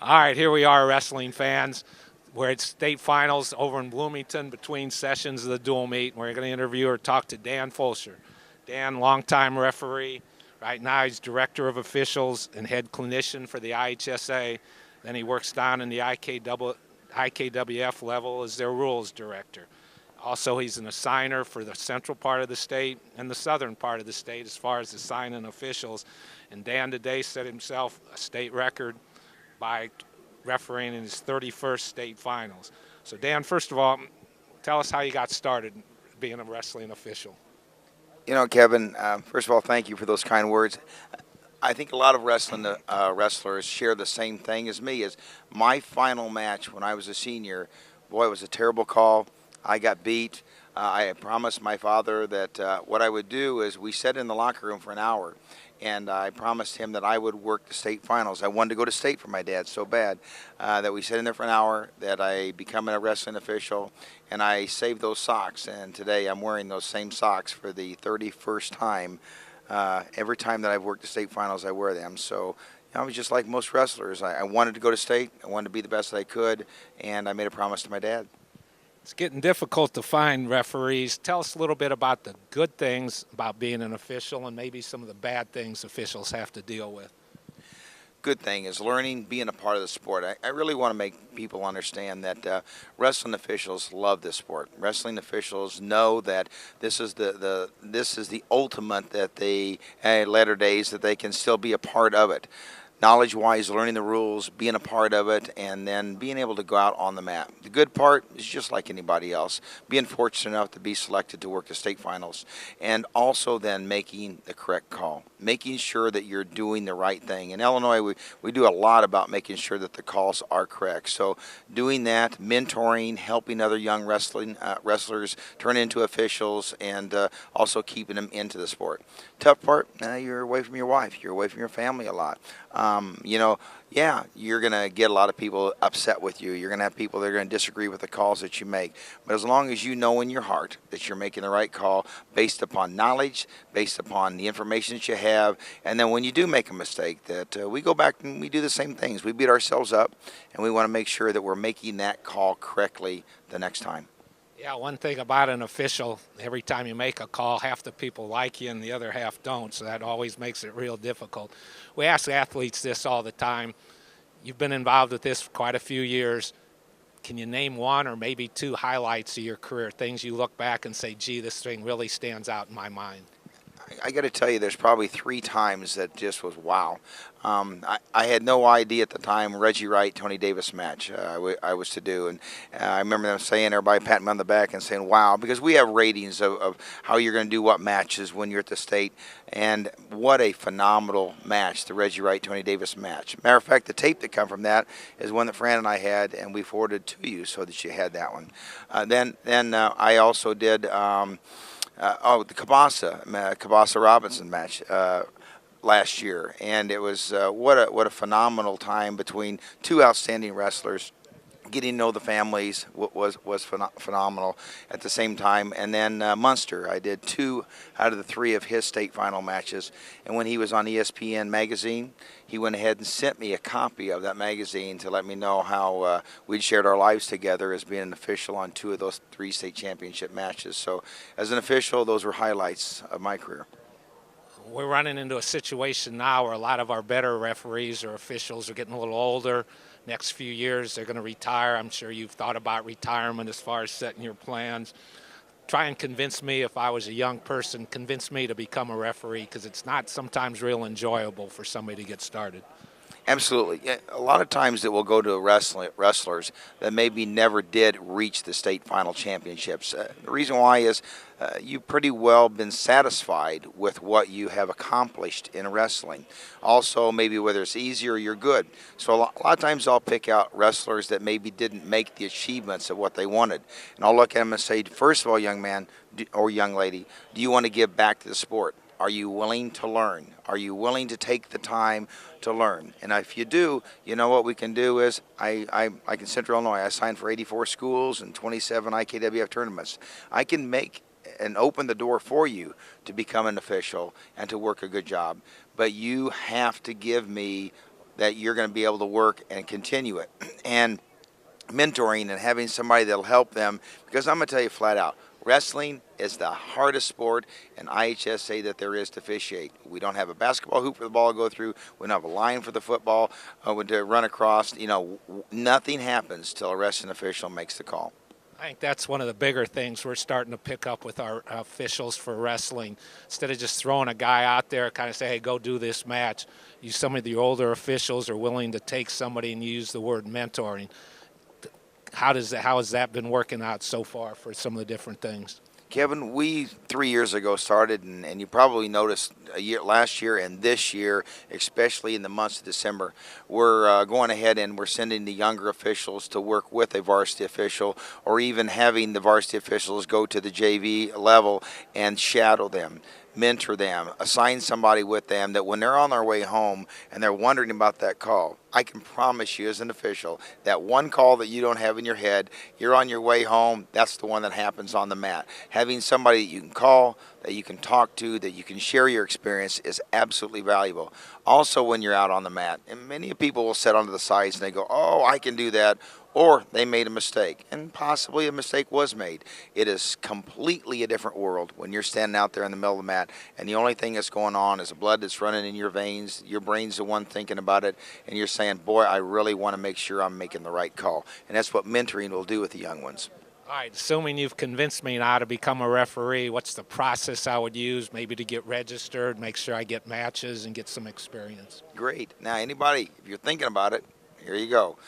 All right, here we are, wrestling fans. We're at state finals over in Bloomington between sessions of the dual meet. We're going to interview or talk to Dan Fulscher. Dan, longtime referee. Right now he's director of officials and head clinician for the IHSA. Then he works down in the IKWF level as their rules director. Also, he's an assigner for the central part of the state and the southern part of the state as far as assigning officials. And Dan today set himself a state record by refereeing in his 31st state finals. So Dan, first of all, tell us how you got started being a wrestling official. You know, Kevin, first of all, thank you for those kind words. I think a lot of wrestlers share the same thing as me. Is my final match when I was a senior, boy, it was a terrible call. I got beat. I promised my father that what I would do is we sat in the locker room for an hour, and I promised him that I would work the state finals. I wanted to go to state for my dad so bad that we sat in there for an hour, that I become a wrestling official, and I saved those socks. And today I'm wearing those same socks for the 31st time. Every time that I've worked the state finals, I wear them. So I was just like most wrestlers. I wanted to go to state. I wanted to be the best that I could, and I made a promise to my dad. It's getting difficult to find referees. Tell us a little bit about the good things about being an official and maybe some of the bad things officials have to deal with. Good thing is learning, being a part of the sport. I really want to make people understand that wrestling officials love this sport. Wrestling officials know that this is the ultimate, that they latter days that they can still be a part of it. Knowledge-wise, learning the rules, being a part of it, and then being able to go out on the mat. The good part is just like anybody else, being fortunate enough to be selected to work the state finals, and also then making the correct call, making sure that you're doing the right thing. In Illinois, we do a lot about making sure that the calls are correct. So doing that, mentoring, helping other young wrestlers turn into officials, and also keeping them into the sport. Tough part, you're away from your wife, you're away from your family a lot. Yeah, you're going to get a lot of people upset with you. You're going to have people that are going to disagree with the calls that you make. But as long as you know in your heart that you're making the right call based upon knowledge, based upon the information that you have, and then when you do make a mistake, that we go back and we do the same things. We beat ourselves up, and we want to make sure that we're making that call correctly the next time. Yeah, one thing about an official, every time you make a call, half the people like you and the other half don't, so that always makes it real difficult. We ask athletes this all the time. You've been involved with this for quite a few years. Can you name one or maybe two highlights of your career, things you look back and say, gee, this thing really stands out in my mind? I got to tell you, there's probably 3 times that just was wow. I had no idea at the time Reggie Wright, Tony Davis match I was to do, and I remember them saying, everybody patting me on the back and saying, wow, because we have ratings of how you're going to do what matches when you're at the state, and what a phenomenal match, the Reggie Wright, Tony Davis match. Matter of fact, the tape that come from that is one that Fran and I had, and we forwarded to you so that you had that one. Then I also did the Cabasa Robinson match last year, and it was what a phenomenal time between 2 outstanding wrestlers. Getting to know the families was phenomenal at the same time. And then Munster, I did 2 out of the 3 of his state final matches. And when he was on ESPN magazine, he went ahead and sent me a copy of that magazine to let me know how we'd shared our lives together as being an official on 2 of those 3 state championship matches. So as an official, those were highlights of my career. We're running into a situation now where a lot of our better referees or officials are getting a little older. Next few years, they're going to retire. I'm sure you've thought about retirement as far as setting your plans. Try and convince me, if I was a young person, convince me to become a referee, because it's not sometimes real enjoyable for somebody to get started. Absolutely. Yeah, a lot of times it will go to wrestlers that maybe never did reach the state final championships. The reason why is you've pretty well been satisfied with what you have accomplished in wrestling. Also, maybe whether it's easy or you're good. So a lot of times I'll pick out wrestlers that maybe didn't make the achievements of what they wanted. And I'll look at them and say, first of all, young man or young lady, do you want to give back to the sport? Are you willing to learn? Are you willing to take the time to learn? And if you do, you know what we can do is, like in Central Illinois, I signed for 84 schools and 27 IKWF tournaments. I can make and open the door for you to become an official and to work a good job. But you have to give me that you're going to be able to work and continue it. And mentoring and having somebody that'll help them, because I'm going to tell you flat out, wrestling is the hardest sport in IHSA that there is to officiate. We don't have a basketball hoop for the ball to go through. We don't have a line for the football to run across. You know, nothing happens till a wrestling official makes the call. I think that's one of the bigger things we're starting to pick up with our officials for wrestling. Instead of just throwing a guy out there, kind of say, hey, go do this match, some of the older officials are willing to take somebody and use the word mentoring. How has that been working out so far for some of the different things? Kevin, we 3 years ago started, and you probably noticed last year and this year, especially in the months of December, we're going ahead and we're sending the younger officials to work with a varsity official, or even having the varsity officials go to the JV level and shadow them, mentor them, assign somebody with them, that when they're on their way home and they're wondering about that call, I can promise you as an official that one call that you don't have in your head, you're on your way home, that's the one that happens on the mat. Having somebody that you can call, that you can talk to, that you can share your experience is absolutely valuable. Also, when you're out on the mat, and many people will sit onto the sides and they go, oh, I can do that, or they made a mistake, and possibly a mistake was made. It is completely a different world when you're standing out there in the middle of the mat, and the only thing that's going on is the blood that's running in your veins. Your brain's the one thinking about it, and you're saying, boy, I really want to make sure I'm making the right call. And that's what mentoring will do with the young ones. All right, assuming you've convinced me now to become a referee, what's the process I would use maybe to get registered, make sure I get matches and get some experience? Great. Now, anybody, if you're thinking about it, here you go.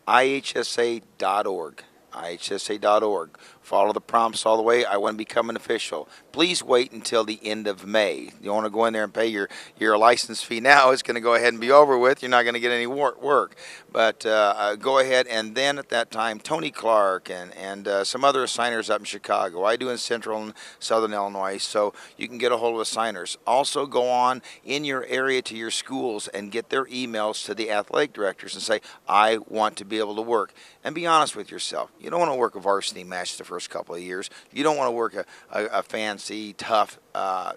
IHSA.org. IHSA.org. Follow the prompts all the way. I want to become an official. Please wait until the end of May. You want to go in there and pay your license fee now. It's going to go ahead and be over with. You're not going to get any work. But go ahead, and then at that time, Tony Clark and some other assigners up in Chicago. I do in Central and Southern Illinois, so you can get a hold of assigners. Also go on in your area to your schools and get their emails to the athletic directors and say, I want to be able to work. And be honest with yourself. You don't want to work a varsity match the first couple of years. You don't want to work a fancy, tough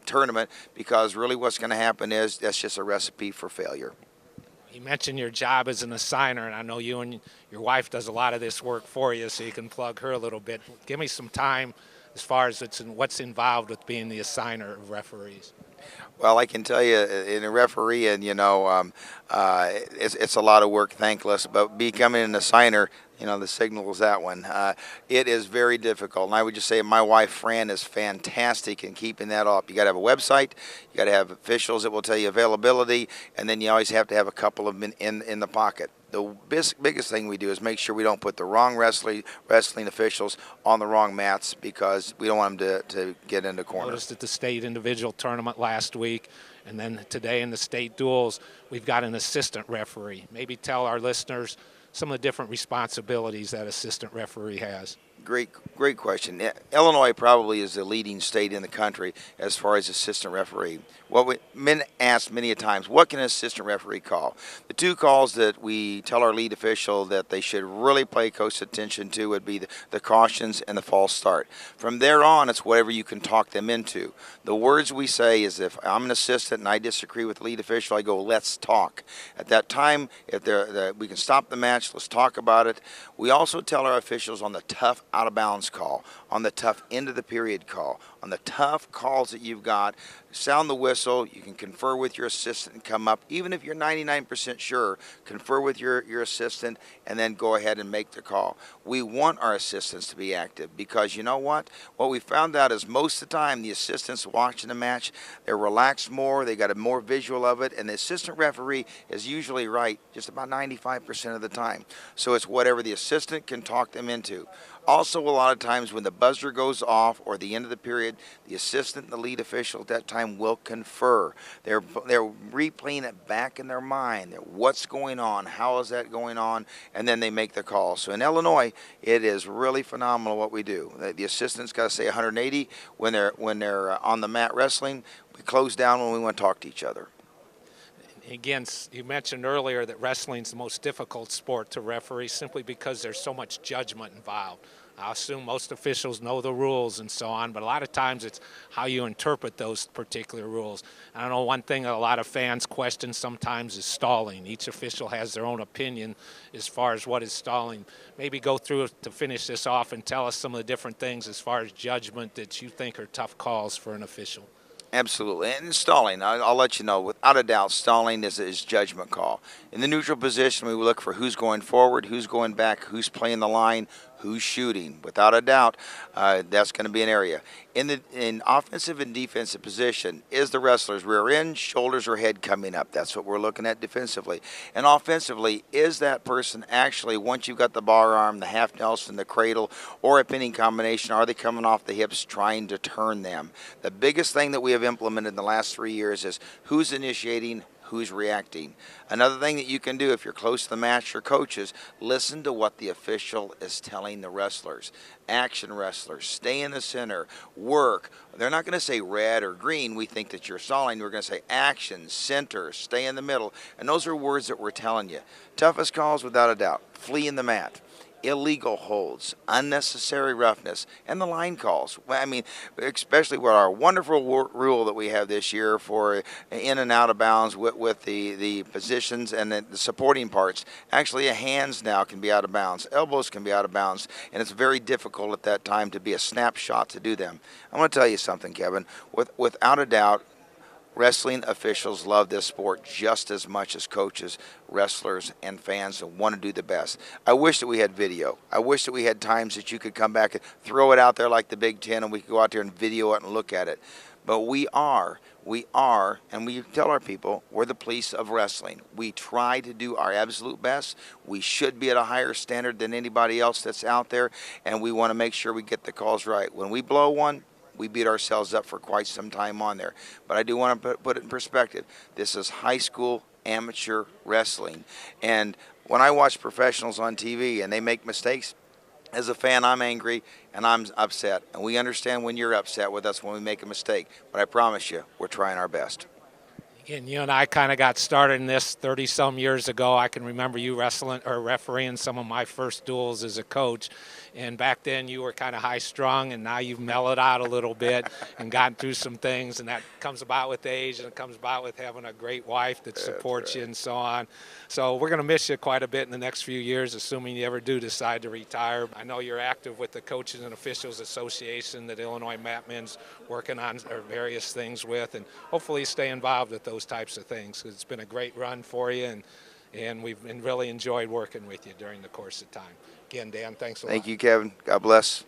tournament, because really what's going to happen is that's just a recipe for failure. You mentioned your job as an assigner, and I know you and your wife does a lot of this work for you, so you can plug her a little bit. Give me some time as far as what's involved with being the assigner of referees. Well, I can tell you, in a referee, and it's a lot of work, thankless. But becoming an assigner, the signal is that one. It is very difficult, and I would just say my wife Fran is fantastic in keeping that up. You got to have a website, you got to have officials that will tell you availability, and then you always have to have a couple of them in the pocket. The biggest thing we do is make sure we don't put the wrong wrestling officials on the wrong mats, because we don't want them to get into corners. Noticed at the state individual tournament last week, and then today in the state duels, we've got an assistant referee. Maybe tell our listeners some of the different responsibilities that assistant referee has. Great question. Illinois probably is the leading state in the country as far as assistant referee. Men ask many a times, what can an assistant referee call? The two calls that we tell our lead official that they should really pay close attention to would be the cautions and the false start. From there on, it's whatever you can talk them into. The words we say is, if I'm an assistant and I disagree with the lead official, I go, let's talk. At that time, if we can stop the match, let's talk about it. We also tell our officials on the tough out-of-bounds call, on the tough end-of-the-period call, on the tough calls that you've got, sound the whistle. You can confer with your assistant and come up. Even if you're 99% sure, confer with your assistant and then go ahead and make the call. We want our assistants to be active, because you know what? What we found out is most of the time the assistants watching the match, they're relaxed more, they got a more visual of it, and the assistant referee is usually right just about 95% of the time. So it's whatever the assistant can talk them into. Also, a lot of times when the buzzer goes off or the end of the period, the assistant and the lead official at that time will confer. They're replaying it back in their mind. What's going on? How is that going on? And then they make the call. So in Illinois, it is really phenomenal what we do. The assistant's got to say 180 when they're on the mat wrestling. We close down when we want to talk to each other. Again, you mentioned earlier that wrestling's the most difficult sport to referee simply because there's so much judgment involved. I assume most officials know the rules and so on, but a lot of times it's how you interpret those particular rules. I don't know, one thing that a lot of fans question sometimes is stalling. Each official has their own opinion as far as what is stalling. Maybe go through it to finish this off and tell us some of the different things as far as judgment that you think are tough calls for an official. Absolutely. And stalling, I'll let you know, without a doubt, stalling is judgment call. In the neutral position, we look for who's going forward, who's going back, who's playing the line, who's shooting. Without a doubt, that's going to be an area. In offensive and defensive position, is the wrestler's rear end, shoulders, or head coming up? That's what we're looking at defensively. And offensively, is that person actually, once you've got the bar arm, the half Nelson, the cradle, or a pinning combination, are they coming off the hips trying to turn them? The biggest thing that we have implemented in the last 3 years is who's initiating, who's reacting. Another thing that you can do if you're close to the match, your coaches, listen to what the official is telling the wrestlers. Action wrestlers, stay in the center, work. They're not going to say red or green. We think that you're stalling. We're going to say action, center, stay in the middle. And those are words that we're telling you. Toughest calls, without a doubt, flee in the mat. Illegal holds, unnecessary roughness, and the line calls. I mean, especially with our wonderful rule that we have this year for in and out of bounds with the positions and the supporting parts. Actually, hands now can be out of bounds. Elbows can be out of bounds, and it's very difficult at that time to be a snapshot to do them. I'm going to tell you something, Kevin. Without a doubt, wrestling officials love this sport just as much as coaches, wrestlers, and fans that want to do the best. I wish that we had video. I wish that we had times that you could come back and throw it out there like the Big Ten and we could go out there and video it and look at it. But we are, and we tell our people, we're the police of wrestling. We try to do our absolute best. We should be at a higher standard than anybody else that's out there, and we want to make sure we get the calls right. When we blow one, we beat ourselves up for quite some time on there. But I do want to put it in perspective. This is high school amateur wrestling. And when I watch professionals on TV and they make mistakes, as a fan, I'm angry and I'm upset. And we understand when you're upset with us when we make a mistake. But I promise you, we're trying our best. And you and I kind of got started in this 30-some years ago. I can remember you wrestling or refereeing some of my first duels as a coach. And back then you were kind of high-strung, and now you've mellowed out a little bit and gotten through some things. And that comes about with age, and it comes about with having a great wife that supports you and so on. So we're going to miss you quite a bit in the next few years, assuming you ever do decide to retire. I know you're active with the Coaches and Officials Association that Illinois Matmen's working on various things with, and hopefully stay involved with those types of things. It's been a great run for you, and we've really enjoyed working with you during the course of time. Again, Dan, thanks a lot. Thank you, Kevin. God bless.